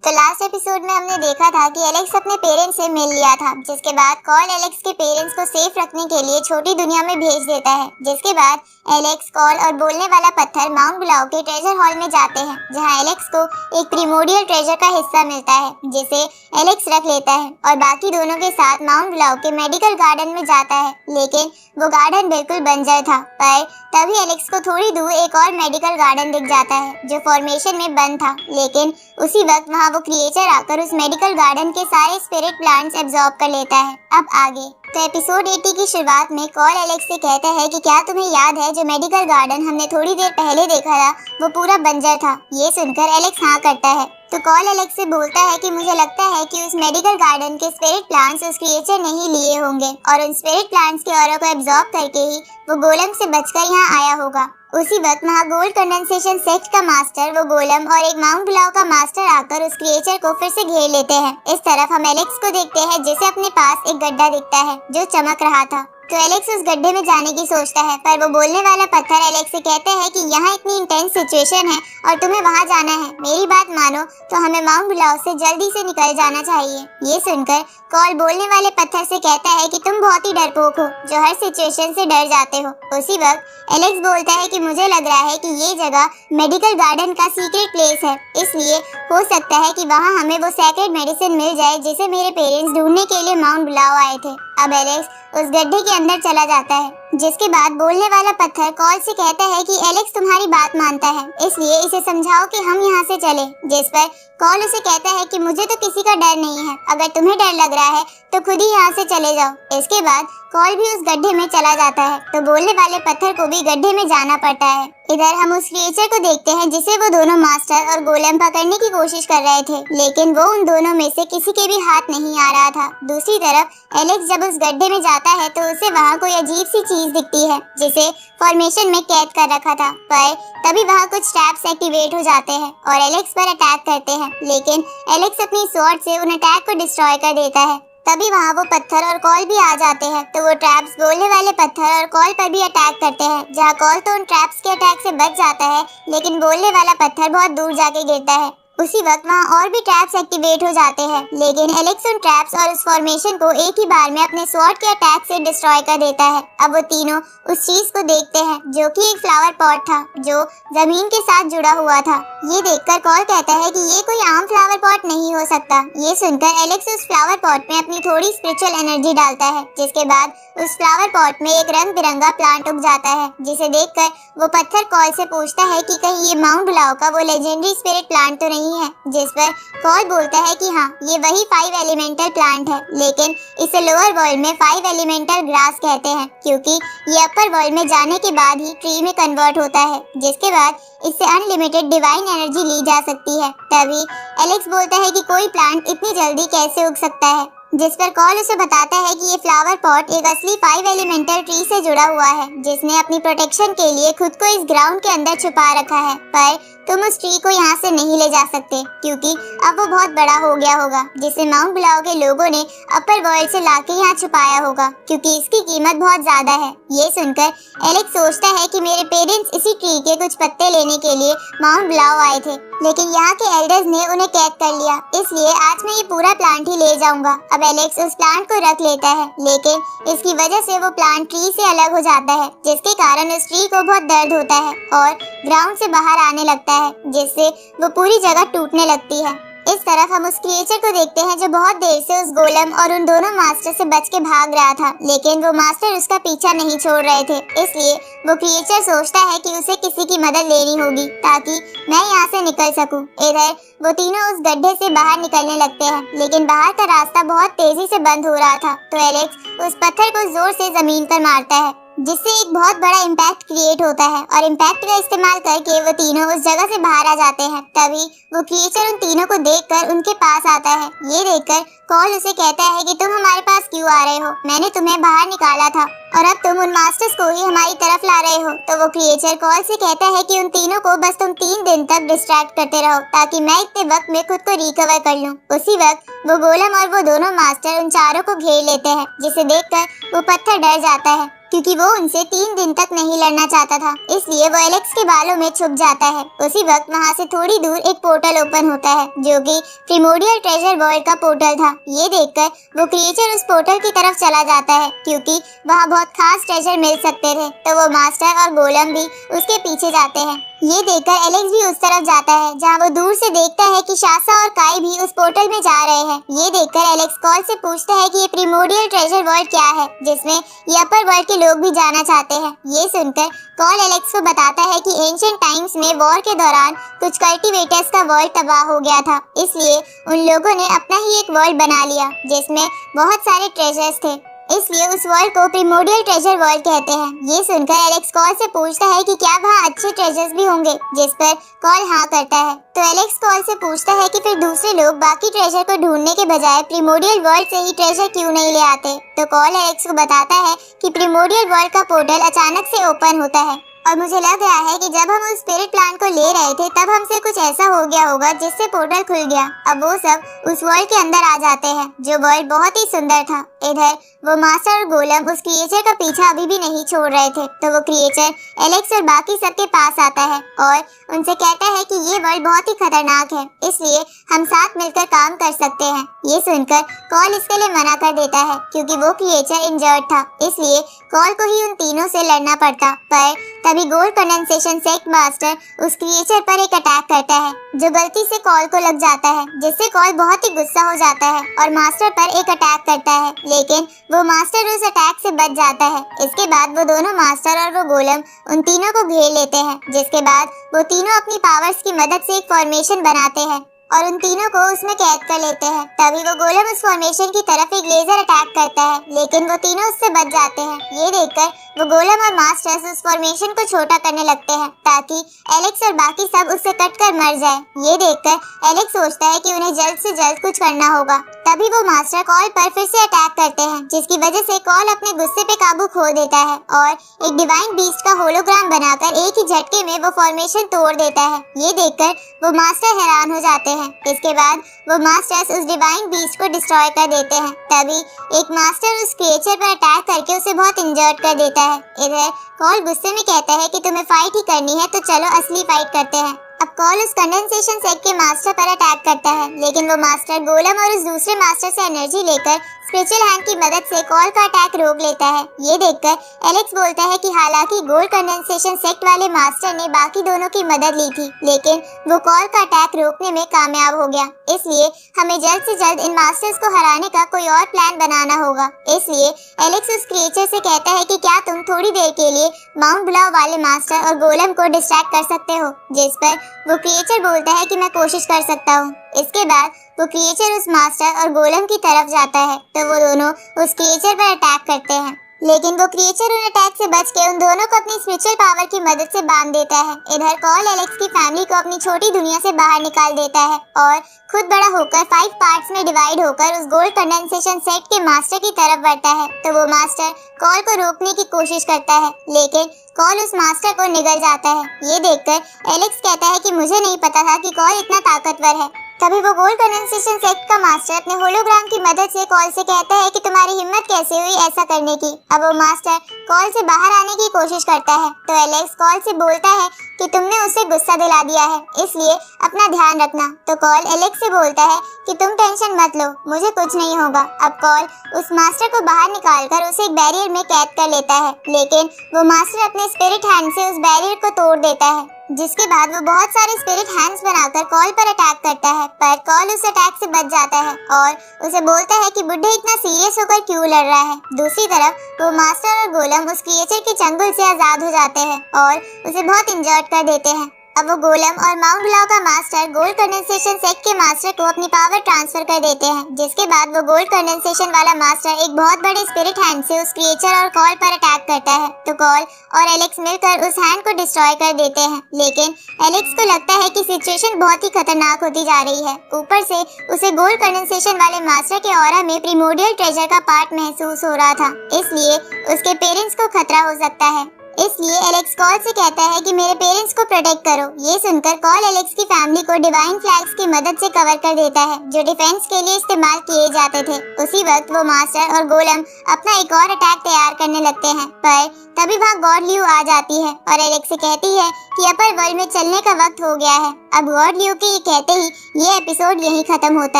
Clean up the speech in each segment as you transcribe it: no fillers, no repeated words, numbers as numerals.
तो last episode में हमने देखा था कि एलेक्स अपने पेरेंट्स से मिल लिया था, जिसके बाद कॉल एलेक्स के पेरेंट्स को सेफ रखने के लिए छोटी दुनिया में भेज देता है। जिसके बाद एलेक्स, कॉल और बोलने वाला पत्थर माउंट ब्लाउ के ट्रेजर हॉल में जाते हैं, जहां एलेक्स को एक प्रीमोडियल ट्रेजर का हिस्सा मिलता है, जिसे एलेक्स रख लेता है और बाकी दोनों के साथ माउंट ब्लाउ के मेडिकल गार्डन में जाता है। लेकिन वो गार्डन बिल्कुल बंजर था, पर तभी एलेक्स को थोड़ी दूर एक और मेडिकल गार्डन दिख जाता है, जो फॉर्मेशन में बंद था। लेकिन उसी वक्त वहाँ वो क्रिएचर आकर उस मेडिकल गार्डन के सारे स्पिरिट प्लांट्स एब्जॉर्ब कर लेता है। अब आगे तो एपिसोड 80 की शुरुआत में कॉल एलेक्स से कहता है कि क्या तुम्हें याद है जो मेडिकल गार्डन हमने थोड़ी देर पहले देखा था, वो पूरा बंजर था। ये सुनकर एलेक्स हाँ करता है। तो कॉल एलेक्स से बोलता है कि मुझे लगता है कि उस मेडिकल गार्डन के स्पिरिट प्लांट्स उस क्रिएचर ने ही लिए होंगे और उन स्पिरिट प्लांट्स के ऑरा को एब्जॉर्ब करके ही वो गोलम से बचकर यहाँ आया होगा। उसी वक्त वहाँ गोल्ड कंडेंसेशन सेक्ट का मास्टर, वो गोलम और एक माउंट ब्लाउ का मास्टर आकर उस क्रिएचर को फिर से घेर लेते हैं। इस तरफ हम एलेक्स को देखते हैं, जिसे अपने पास एक गड्ढा दिखता है जो चमक रहा था। तो एलेक्स उस गड्ढे में जाने की सोचता है, पर वो बोलने वाला पत्थर एलेक्स से कहता है कि यहाँ इतनी इंटेंस सिचुएशन है और तुम्हें वहाँ जाना है। मेरी बात मानो तो हमें माउंट ब्लाउ से जल्दी से निकल जाना चाहिए। ये सुनकर कॉल बोलने वाले पत्थर से कहता है कि तुम बहुत ही डरपोक हो, जो हर सिचुएशन से डर जाते हो। उसी वक्त एलेक्स बोलता है कि मुझे लग रहा है कि ये जगह मेडिकल गार्डन का सीक्रेट प्लेस है, इसलिए हो सकता है कि वहाँ हमें वो सेक्रेट मेडिसिन मिल जाए जिसे मेरे पेरेंट्स ढूंढने के लिए माउंट ब्लाउ आए थे। अब एलेक्स उस गड्ढे के अंदर चला जाता है, जिसके बाद बोलने वाला पत्थर कॉल से कहता है कि एलेक्स तुम्हारी बात मानता है, इसलिए इसे समझाओ कि हम यहाँ से चले। जिस पर कॉल उसे कहता है कि मुझे तो किसी का डर नहीं है, अगर तुम्हें डर लग रहा है तो खुद ही यहाँ से चले जाओ। इसके बाद कॉल भी उस गड्ढे में चला जाता है, तो बोलने वाले पत्थर को भी गड्ढे में जाना पड़ता है। इधर हम उस क्रिएचर को देखते हैं, जिसे वो दोनों मास्टर और गोलम पकड़ने की कोशिश कर रहे थे, लेकिन वो उन दोनों में से किसी के भी हाथ नहीं आ रहा था। दूसरी तरफ एलेक्स जब उस गड्ढे में जाता है तो उसे वहाँ कोई अजीब सी चीज दिखती है, जिसे फॉर्मेशन में कैद कर रखा था। पर तभी वहाँ कुछ ट्रैप्स एक्टिवेट हो जाते हैं और एलेक्स पर अटैक करते हैं, लेकिन एलेक्स अपनी स्वॉर्ड से उन अटैक को डिस्ट्रॉय कर देता है। तभी वहाँ वो पत्थर और कॉल भी आ जाते हैं, तो वो ट्रैप्स बोलने वाले पत्थर और कॉल पर भी अटैक करते हैं, जहाँ कॉल तो उन ट्रैप्स के अटैक से बच जाता है, लेकिन बोलने वाला पत्थर बहुत दूर जाके गिरता है। उसी वक्त वहाँ और भी ट्रैप्स एक्टिवेट हो जाते हैं, लेकिन एलेक्स उन ट्रैप्स और उस फॉर्मेशन को एक ही बार में अपने स्वॉर्ड के अटैक से डिस्ट्रॉय कर देता है। अब वो तीनों उस चीज को देखते हैं, जो कि एक फ्लावर पॉट था, जो जमीन के साथ जुड़ा हुआ था। ये देखकर कॉल कहता है कि ये कोई आम फ्लावर पॉट नहीं हो सकता। ये सुनकर एलेक्स उस फ्लावर पॉट में अपनी थोड़ी स्पिरिचुअल एनर्जी डालता है, जिसके बाद उस फ्लावर पॉट में एक रंग बिरंगा प्लांट उग जाता है, जिसे देखकर वो पत्थर कॉल से पूछता है कि कहीं ये माउंट ब्लाउ का वो लेजेंडरी स्पिरिट प्लांट तो नहीं है। जिस पर कॉल बोलता है कि हाँ, ये वही 5 एलिमेंटल प्लांट है, लेकिन इसे लोअर वर्ल्ड में 5 एलिमेंटल ग्रास कहते हैं, क्योंकि ये अपर वर्ल्ड में जाने के बाद ही ट्री में कन्वर्ट होता है, जिसके बाद इससे अनलिमिटेड डिवाइन एनर्जी ली जा सकती है। तभी एलेक्स बोलता है कि कोई प्लांट इतनी जल्दी कैसे उग सकता है, जिस पर कॉल उसे बताता है कि ये फ्लावर पॉट एक असली 5 एलिमेंटल ट्री से जुड़ा हुआ है, जिसने अपनी प्रोटेक्शन के लिए खुद को इस ग्राउंड के अंदर छुपा रखा है। पर तुम उस ट्री को यहाँ से नहीं ले जा सकते, क्योंकि अब वो बहुत बड़ा हो गया होगा, जिसे माउंट ब्लाउ के लोगों ने अपर वर्ल्ड से लाके यहाँ छुपाया होगा, क्योंकि इसकी कीमत बहुत ज्यादा है। ये सुनकर एलेक्स सोचता है कि मेरे पेरेंट्स इसी ट्री के कुछ पत्ते लेने के लिए माउंट ब्लाउ आए थे, लेकिन यहाँ के एल्डर्स ने उन्हें कैद कर लिया, इसलिए आज मैं ये पूरा प्लांट ही ले जाऊंगा। अब एलेक्स उस प्लांट को रख लेता है, लेकिन इसकी वजह से वो प्लांट ट्री से अलग हो जाता है, जिसके कारण उस ट्री को बहुत दर्द होता है और ग्राउंड से बाहर आने लगता है, जिससे वो पूरी जगह टूटने लगती है। इस तरफ हम उस क्रिएचर को देखते हैं, जो बहुत देर से उस गोलम और उन दोनों मास्टर से बच के भाग रहा था, लेकिन वो मास्टर उसका पीछा नहीं छोड़ रहे थे। इसलिए वो क्रिएचर सोचता है कि उसे किसी की मदद लेनी होगी ताकि मैं यहाँ से निकल सकूं। इधर वो तीनों उस गड्ढे से बाहर निकलने लगते हैं, लेकिन बाहर का रास्ता बहुत तेजी से बंद हो रहा था, तो एलेक्स उस पत्थर को जोर से जमीन पर मारता है, जिससे एक बहुत बड़ा इम्पैक्ट क्रिएट होता है और इम्पैक्ट का इस्तेमाल करके वो तीनों उस जगह से बाहर आ जाते हैं। तभी वो क्रिएचर उन तीनों को देखकर उनके पास आता है। ये देखकर कॉल उसे कहता है कि तुम हमारे पास क्यों आ रहे हो, मैंने तुम्हें बाहर निकाला था और अब तुम उन मास्टर्स को ही हमारी तरफ ला रहे हो। तो वो क्रिएचर कॉल से कहता है कि उन तीनों को बस तुम 3 दिन तक डिस्ट्रैक्ट करते रहो, ताकि मैं इतने वक्त में खुद को रिकवर कर लूं। उसी वक्त वो गोलम और वो दोनों मास्टर उन चारों को घेर लेते हैं, जिसे देखकर वो पत्थर डर जाता है। क्योंकि वो उनसे 3 दिन तक नहीं लड़ना चाहता था। इसलिए वो एलेक्स के बालों में छुप जाता है। उसी वक्त वहाँ से थोड़ी दूर एक पोर्टल ओपन होता है जो कि प्रिमोडियल ट्रेजर वर्ल्ड का पोर्टल था। ये देखकर वो क्रिएचर उस पोर्टल की तरफ चला जाता है क्योंकि वहाँ बहुत खास ट्रेजर मिल सकते थे। तो वो मास्टर और गोलम भी उसके पीछे जाते हैं। ये देखकर एलेक्स भी उस तरफ जाता है जहाँ वो दूर से देखता है कि शासा और काई भी उस पोर्टल में जा रहे हैं। ये देखकर एलेक्स कॉल से पूछता है कि ये प्रिमोडियल ट्रेजर वर्ल्ड क्या है जिसमें ये अपर वर्ल्ड के लोग भी जाना चाहते हैं। ये सुनकर कॉल एलेक्स को बताता है कि एंशिएंट टाइम्स में वॉर के दौरान कुछ कल्टीवेटर्स का वर्ल्ड तबाह हो गया था, इसलिए उन लोगों ने अपना ही एक वर्ल्ड बना लिया जिसमें बहुत सारे ट्रेजर्स थे। इसलिए उस वर्ल्ड को प्रिमोडियल ट्रेजर वर्ल्ड कहते हैं। ये सुनकर एलेक्स कॉल से पूछता है कि क्या वहाँ अच्छे ट्रेजर्स भी होंगे, जिस पर कॉल हाँ करता है। तो एलेक्स कॉल से पूछता है कि फिर दूसरे लोग बाकी ट्रेजर को ढूंढने के बजाय प्रिमोडियल वर्ल्ड से ही ट्रेजर क्यों नहीं ले आते। तो कॉल एलेक्स को बताता है कि प्रिमोडियल वर्ल्ड का पोर्टल अचानक से ओपन होता है और मुझे लग रहा है कि जब हम उस स्पिरिट प्लांट को ले रहे थे तब हमसे कुछ ऐसा हो गया होगा जिससे पोर्टल खुल गया। अब वो सब उस वर्ल्ड के अंदर आ जाते हैं जो वर्ल्ड बहुत ही सुंदर था। इधर वो मास्टर और गोलम उस क्रिएचर का पीछा अभी भी नहीं छोड़ रहे थे। तो वो क्रिएचर एलेक्स और बाकी सबके पास आता है और उनसे कहता है कि ये वर्ल्ड बहुत ही खतरनाक है, इसलिए हम साथ मिलकर काम कर सकते हैं। ये सुनकर कॉल इसके लिए मना कर देता है क्योंकि वो क्रिएचर इंजर्ड था, इसलिए कॉल को ही उन तीनों से लड़ना पड़ता। पर तभी गोल्ड कंडेंसेशन सेक्ट मास्टर उस क्रिएचर पर एक अटैक करता है जो गलती से कॉल को लग जाता है, जिससे कॉल बहुत ही गुस्सा हो जाता है और मास्टर पर एक अटैक करता है, लेकिन वो मास्टर उस अटैक से बच जाता है। इसके बाद वो दोनों मास्टर और वो गोलम उन तीनों को घेर लेते हैं, जिसके बाद वो तीनों अपनी पावर्स की मदद से एक फॉर्मेशन बनाते हैं और उन तीनों को उसमें कैद कर लेते हैं। तभी वो गोलम उस फॉर्मेशन की तरफ एक लेजर अटैक करता है, लेकिन वो तीनों उससे बच जाते हैं। ये देखकर वो गोलम और मास्टर्स उस फॉर्मेशन को छोटा करने लगते हैं ताकि एलेक्स और बाकी सब उससे कटकर मर जाए। ये देखकर एलेक्स सोचता है कि उन्हें जल्द से जल्द कुछ करना होगा। तभी वो मास्टर कॉल पर फिर से अटैक करते हैं, जिसकी वजह से कॉल अपने गुस्से पे काबू खो देता है और एक डिवाइन बीस्ट का होलोग्राम बनाकर एक ही झटके में वो फॉर्मेशन तोड़ देता है। ये देखकर वो मास्टर हैरान हो जाते हैं। इसके बाद वो मास्टर्स उस डिवाइन बीस्ट को डिस्ट्रॉय कर देते हैं। तभी एक मास्टर उस क्रिएचर पर अटैक करके उसे बहुत इंजर्ड कर देता है। इधर कॉल गुस्से में कहता है कि तुम्हें फाइट ही करनी है तो चलो असली फाइट करते हैं। अब कॉल उस कंडेंसेशन सेक्ट के मास्टर पर अटैक करता है, लेकिन वो मास्टर गोलम और उस दूसरे मास्टर से एनर्जी लेकर स्पिरिचुअल हैंड की मदद से कॉल का अटैक रोक लेता है। ये देखकर एलेक्स बोलता है कि हालांकि गोल्ड कंडेंसेशन सेक्ट वाले मास्टर ने बाकी दोनों की मदद ली थी, लेकिन वो कॉल का अटैक रोकने में कामयाब हो गया। इसलिए हमें जल्द से जल्द इन मास्टर्स को हराने का कोई और प्लान बनाना होगा। इसलिए एलेक्स उस क्रिएचर से कहता है कि क्या तुम थोड़ी देर के लिए माउंट ब्लाउ वाले मास्टर और गोलम को डिस्ट्रैक्ट कर सकते हो, जिस पर वो क्रिएचर बोलता है कि मैं कोशिश कर सकता हूँ। इसके बाद वो क्रिएचर उस मास्टर और गोलम की तरफ जाता है तो वो दोनों उस क्रिएचर पर अटैक करते हैं, लेकिन वो क्रिएचर उन अटैक से बच के उन दोनों को अपनी स्पिरिचुअल पावर की मदद से बांध देता है। इधर कॉल एलेक्स की फैमिली को अपनी छोटी दुनिया से बाहर निकाल देता है और खुद बड़ा होकर 5 पार्ट्स में डिवाइड होकर उस गोल्ड कंडेंसेशन सेट के मास्टर की तरफ बढ़ता है। तो वो मास्टर कॉल को रोकने की कोशिश करता है, लेकिन कॉल उस मास्टर को निगल जाता है। ये देखकर एलेक्स कहता है कि मुझे नहीं पता था कि कॉल इतना ताकतवर है। तभी वो गोल्ड कंडेंसेशन सेक्ट का मास्टर अपने होलोग्राम की मदद से कॉल से कहता है कि तुम्हारी हिम्मत कैसे हुई ऐसा करने की। अब वो मास्टर कॉल से बाहर आने की कोशिश करता है तो एलेक्स कॉल से बोलता है कि तुमने उसे गुस्सा दिला दिया है, इसलिए अपना ध्यान रखना। तो कॉल एलेक्स से बोलता है कि तुम टेंशन मत लो, मुझे कुछ नहीं होगा। अब कॉल उस मास्टर को बाहर निकालकर उसे एक बैरियर में कैद कर लेता है, लेकिन वो मास्टर अपने स्पिरिट हैंड से उस बैरियर को तोड़ देता है, जिसके बाद वो बहुत सारे स्पिरिट हैंड्स बनाकर कॉल पर अटैक करता है। पर कॉल उस अटैक से बच जाता है और उसे बोलता है कि बुड्ढे इतना सीरियस होकर क्यों लड़ रहा है। दूसरी तरफ वो मास्टर और गोलम उस क्रिएचर के चंगुल से आजाद हो जाते हैं और उसे बहुत इंजर्ड कर देते हैं। अब वो गोलम और माउंट ब्लाउ का मास्टर गोल्ड कंडेंसेशन सेक्ट के मास्टर को अपनी पावर ट्रांसफर कर देते हैं, जिसके बाद वो गोल्ड कंडेंसेशन वाला मास्टर एक बहुत बड़े स्पिरिट हैंड से उस क्रिएचर और कॉल पर अटैक करता है। तो कॉल और एलेक्स मिलकर उस हैंड को डिस्ट्रॉय कर देते हैं, लेकिन एलेक्स को लगता है कि सिचुएशन बहुत ही खतरनाक होती जा रही है। ऊपर से उसे गोल्ड कंडेंसेशन वाले मास्टर के ऑरा में प्रिमोडियल ट्रेजर का पार्ट महसूस हो रहा था, इसलिए उसके पेरेंट्स को खतरा हो सकता है। इसलिए एलेक्स कॉल से कहता है कि मेरे पेरेंट्स को प्रोटेक्ट करो। ये सुनकर कॉल एलेक्स की फैमिली को डिवाइन फ्लैग्स की मदद से कवर कर देता है जो डिफेंस के लिए इस्तेमाल किए जाते थे। उसी वक्त वो मास्टर और गोलम अपना एक और अटैक तैयार करने लगते हैं, पर तभी वहाँ गॉड ल्यू आ जाती है और एलेक्स से कहती है कि अपर वर्ल्ड में चलने का वक्त हो गया है। अब गॉड ल्यू के ये कहते ही ये एपिसोड यहीं खत्म होता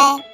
है।